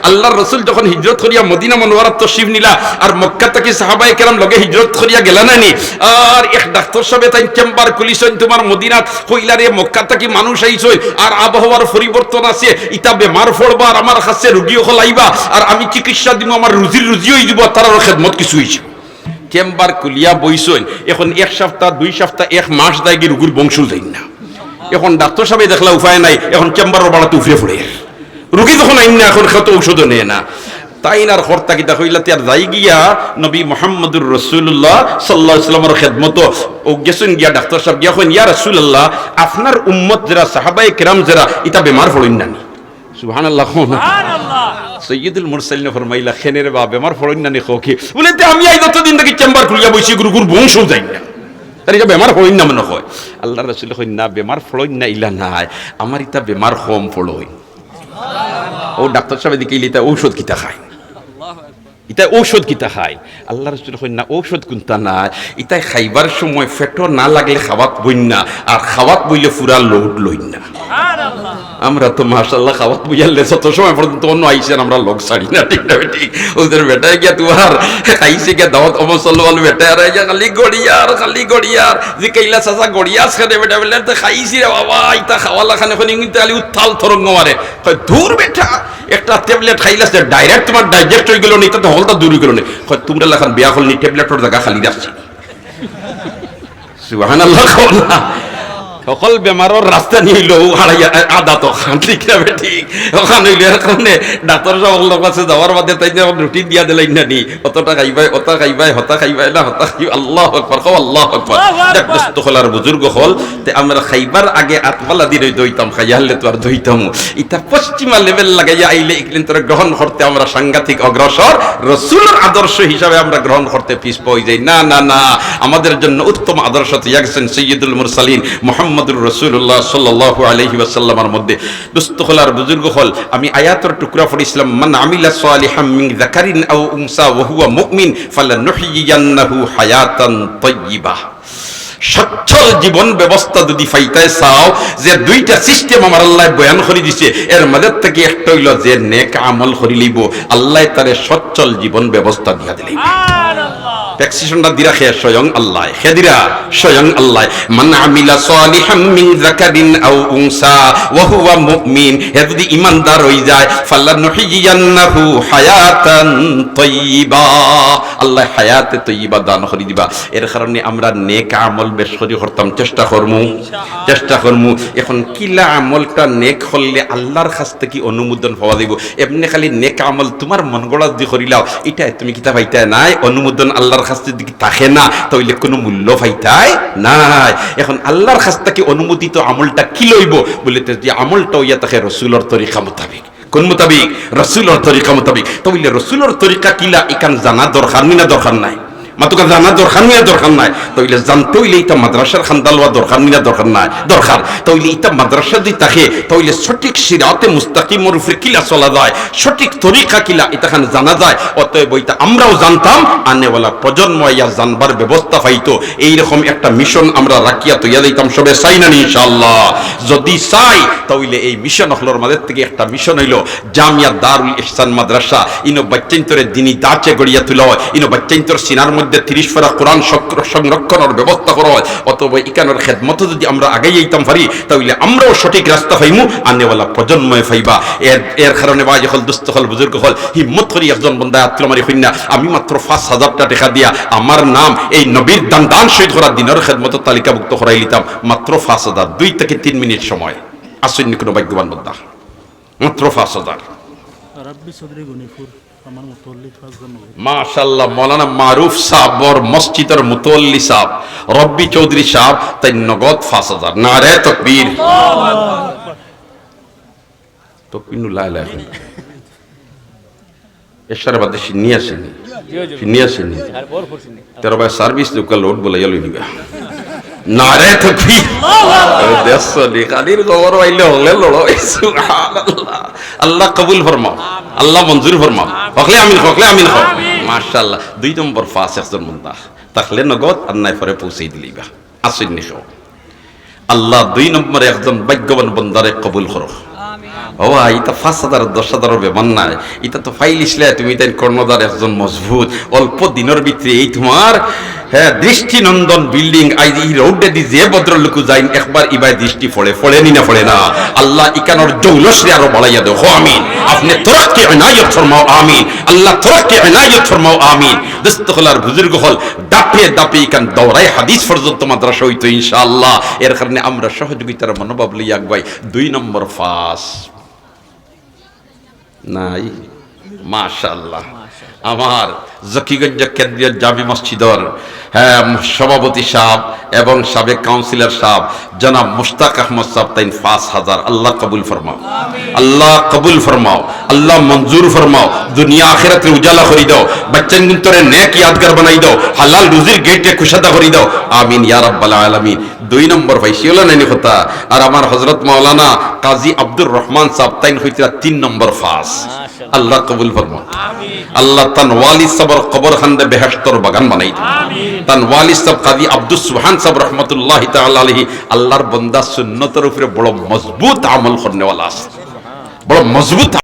আল্লাহর রাসূল যখন হিজরত করিয়া মদিনা মুনাওয়ারাত তশরিফ নিলা আর মক্কা থেকে সাহাবায়ে কেরাম লগে হিজরত করিয়া গেলা নানি আর এক ডাক্তার সাহেব তাই চেম্বার খুলিছেন তোমার মদিনাত কইলারে মক্কা থেকে মানুষ আইছই আর আবহাওয়ার পরিবর্তন আছে ইতা বেমার পড়বা আর আমার কাছে রোগী হলাইবা আর আমি চিকিৎসা দিব আমার রুজি হই যাব তার খেদমত কিছু হইছে চেম্বার খুলিয়া বইছই এখন এক সপ্তাহ দুই সপ্তাহ এক মাস দাগি রোগীর বংশল যাই না এখন ডাক্তার সাহেব দেখলা উপায় নাই এখন চেম্বারের বাড়াতে উফরে পড়ে রোগী যখন আইন না এখন কত ঔষধ নেয় না তাই না হর্তা কিতা কইলা তার যাই গিয়া নবী মুহাম্মদুর রাসূলুল্লাহ সাল্লাল্লাহু আলাইহি ওয়াসাল্লামের খিদমত ও গেছেন গিয়া ডাক্তার সাহেব গিয়া কইন ইয়া রাসূলুল্লাহ আপনার উম্মত যারা সাহাবায়ে কেরাম যারা এটা বেমার পড়েন না সুবহানাল্লাহ সুবহানাল্লাহ সাইয়্যিদুল মুরসালিন ফরমাইলা খেনের বা বেমার পড়েন না কি বলে তে আমি আই যতদিন থেকে চেম্বার খুলিয়া বইছি গুরুর বংশ যাই না তার এটা বেমার পড়েন না মনে হয় আল্লাহর রাসূল কইন না বেমার পড়েন না ইলা নাই আমার এটা বেমার কম পড়ই ও ডাক্তার সাহেব দিকে ইলিতা ঔষধ কিতা খায় ইতা ঔষধ কিতা খায় আল্লাহ রাসূল কইন না ঔষধ কোনটা না ইতা খাইবার সময় পেটো না লাগলে খাওয়াত বইন না আর খাওয়াত বইলে পুরা লোড লইন না সুবহানাল্লাহ আমরা তো মাশাআল্লাহ খাওয়াত বইয়ালে যত সময় পর্যন্ত অন্য আইছেন আমরা লোক ছাড়ি না ঠিক না ঠিক ওদের বেটা গিয়া তুহার খাইছে গিয়া দাওয়াত অমসল্লাল বেটা আর যা খালি গড়িয়ার যে কইলা চাচা গড়িয়াস খানে বেটা বলে তো খাইছি রে বাবা ইতা খাওয়ালা খানে কোন ইংতে আলি উত্তাল তরঙ্গ মারে কই দূর বেটা একটা ট্যাবলেট খাইলা সে ডাইরেক্ট তোমার ডাইজেস্ট হই গেল নি তো হলতা দূর গেল নি কই তোমরা লাখান বিয়া হল নি ট্যাবলেটর জায়গা খালি রাখছি সুবহানাল্লাহ কওনা সকল বেমারের রাস্তা নিল হারাইয়া আদা তো খান ঠিক না ঠিক ওখানে এর কারণে ডাক্তার সাহেব লোক আছে যাওয়ার বাদে তাই রুটি দিয়া দিলেন না নি অতটা খাইবাই হতা খাইবাই না হতা খাই আল্লাহু আকবার কও আল্লাহু আকবার দেখতো হলার বুজুর্গ হল তে আমরা খাইবার আগে আতবালা দিয়ে দইতাম খাইয়ালে তো আর দইতাম এটা পশ্চিমা লেভেল লাগাইয়া আইলে ইকলিন তোর গ্রহণ করতে আমরা সাংঘাতিক অগ্রসর রাসূলের আদর্শ হিসাবে আমরা গ্রহণ করতে পিছ পই যাই না না না আমাদের জন্য উত্তম আদর্শ ইয়াকসেন সাইয়্যিদুল মুরসালিন মুহাম্মদুর রাসূলুল্লাহ সাল্লাল্লাহু আলাইহি ওয়াসাল্লামের মধ্যে দোস্ত হলার বুজুর্গ হল আমি আয়াতের টুকরা পড়িছিলাম মান আমিলা সালিহাম মিন যাকারিন আও উনসা ওয়া হুয়া মুমিন ফালানুহয়িয়ান্নাহু হায়াতান তাইয়্যিবা সচ্ছল জীবন ব্যবস্থা যদি পাইতে চাও যে দুইটা সিস্টেম আমার আল্লাহ বয়ান করে দিছে এর মধ্যে থেকে একটা হইল যে নেক আমল করি লইব আল্লাহ তারে সচ্ছল জীবন ব্যবস্থা দিয়া দিলেন সুবহানাল্লাহ ট্যাক্সেশনটা দিরা খে স্বয়ং আল্লাহ খেদিরা স্বয়ং আল্লাহ মান আমিলা সালিহাম মিন যাকারিন আও উনসা ওয়া হুয়া মুমিন হে যদি ঈমানদার হই যায় ফালানুহয়িয়ান্নাহু হায়াতান তাইয়্যিবা আল্লাহ হায়াতে তাইয়্যিবা দান করে দিবা এর কারণে আমরা নেক আমল বেশ করি করতাম চেষ্টা করমু এখন কিলা আমলটা নেক হলে আল্লাহর কাছ থেকে অনুমোদন পাওয়া যাইব এমনি খালি নেক আমল তোমার মন গড়া দি করিলাও এটা তুমি কিতা পাইতা নাই অনুমোদন আল্লাহর কাছ থেকে থাকে না তাইলে কোনো মূল্য পাইতাই নাই এখন আল্লাহর কাছ থেকে অনুমোদিত আমলটা কি লইব বলে যে আমলটা হইয়া থাকে রাসূলের তরিকা মোতাবেক কোন মোতাবেক রাসূলের তরিকা মোতাবেক তাইলে রাসূলের তরিকা কিলা ইকান জানা দরকার না দরকার নাই মাতুকা জানা দরকার নাই তাইলে জানতে হইলে এটা মাদ্রাসার খান্দালওয়া দরকার না দরকার নাই দরকার তাইলে এটা মাদ্রাসা দি থাকে তাইলে সঠিক সিরাতে মুস্তাকিমের উপরে কিলা চলা যায় সঠিক তরিকা কিলা এটা খান জানা যায় অতএব এটা আমরাও জানতাম আনেওয়ালা প্রজন্ম ইয়া জানবার ব্যবস্থা পাইতো এই রকম একটা মিশন আমরা রাখিয়া তৈয়া দিতাম সবে চাই না ইনশাআল্লাহ যদি চাই তাইলে এই মিশন হলোর মাঝে থেকে একটা মিশন হইল জামিয়া দারুল ইহসান মাদ্রাসা ইনো বাচ্চাইন্তরে দিনী দাচে গড়িয়া তুলা হয় ইনো বাচ্চাইন্তর সিনার মধ্যে 30 পারা কোরআন সংরক্ষণের ব্যবস্থা করা হয় অথবা ইকানোর খেদমত যদি আমরা আগে যাইতাম পারি তাহলে আমরাও সঠিক রাস্তা পাইমু আনেওয়ালা প্রজন্মে পাইবা এর কারণে বা যখন দুস্থ হল বুজুর্গ হল হিম্মত করি একজন বন্দা আত্মমারি হইনা আমি মাত্র 5000 টাকা দিয়া আমার নাম এই নবীর দান শহীদ করার দিনের খেদমত তালিকাভুক্ত করাই লিতাম মাত্র 5000 2 থেকে 3 মিনিট সময় আসেননি কোনো ভাগ্যবান বন্দা মাত্র 5000 রাব্বি সদরি গনিপুর আমার মুতওয়াল্লি ফাজদান মাশাআল্লাহ মাওলানা মারুফ সাহেব और মসজিদের মুতওয়াল্লি সাহেব রব্বি চৌধুরী সাহেব তাই নগদ 5000 নারে তাকবীর আল্লাহু আকবার তাকবীর লা ইলাহা ইল্লাল্লাহ এশারে বাদে নিয়ে আসেনি আর বড় করছিনি তেরো ভাই সার্ভিস লোকাল লোড বলে গেল নিবা নারে তাকবীর আল্লাহু আকবার দেশলি কাদির খবর হইলে হলে লড়ো সুবহানাল্লাহ আল্লাহ কবুল ফরমাও আল্লাহ মঞ্জুর ফরমাও হকলে আমিন মাশাআল্লাহ 2 নম্বর ফাস একজন বন্দা তাহলে নগদ আন্নায় পরে পৌঁছে দিলিবা আসেননি আল্লাহ 2 নম্বরে একজন ভাগ্যবান বন্দারে কবুল করো আমিন ও এটা 5,000 10,000 বেমান নাই, এটা তো ফাইল ইসলে তুমি তাই কর্ণধার একজন মজবুত অল্প দিনের ভিতরে এই তোমার হ্যাঁ দৃষ্টিনন্দন বিল্ডিং আইজ এই রোডে দি যে ভদ্রলোক যাইন একবার ইবাই দৃষ্টি ফলেনি না ফলে না। আল্লাহ ইকানোর জৌলসরে আরো বাড়াইয়া দেও হো আমিন। আপনি তোরাকে ইনায়ত ফরমাও আমিন। আল্লাহ তোরাকে ইনায়ত ফরমাও আমিন। দস্তখলার বুজুর্গ হল দাপে দাপে ইকান দৌড়াই হাদিস পর্যন্ত মাদ্রাসা হইতো ইনশাআল্লাহ। এর কারণে আমরা সহযোগিতার মনোভাব লইয়া আগাই। 2 নম্বর ফাস নাই মাশাআল্লাহ আমার জকিগঞ্জ কেন্দ্রীয় জামি মসজিদের হ্যাঁ সভাপতি সাহেব এবং সাবেক কাউন্সিলর সাহেব জনাব মুশতাক আহমদ সাহেব তাইন 5,000 আল্লাহ কবুল ফরমাও, আল্লাহ কবুল ফরমাও, আল্লাহ মঞ্জুর ফরমাও, দুনিয়া আখিরাতে উজালা করি দাও, বাচ্চান গুন্তরে নেক ইয়াদগার বানাই দাও, হালাল রুজির গেটে কুশাদা করি দাও আমিন ইয়া রাব্বাল আলামিন। 2 নম্বর পাইছি হলো নানি কথা। আর আমার হযরত মাওলানা কাজী আব্দুর রহমান সাহেব তাইন হইতরা 3 নম্বর ফাস আল্লাহ কবুল ফরমাও। আল্লাহ তান ওয়ালি সাবর কবর খান্দে বেহেশতর বাগান বানাই দাও। তান ওয়ালি সাহেব কাজী আব্দুস সুবহান সাহেব রহমাতুল্লাহি তাআলা আলাইহি আল্লাহর বান্দা সুন্নতের উপরে বড় মজবুত আমল করনেওয়ালা আছে, বড় মজবুত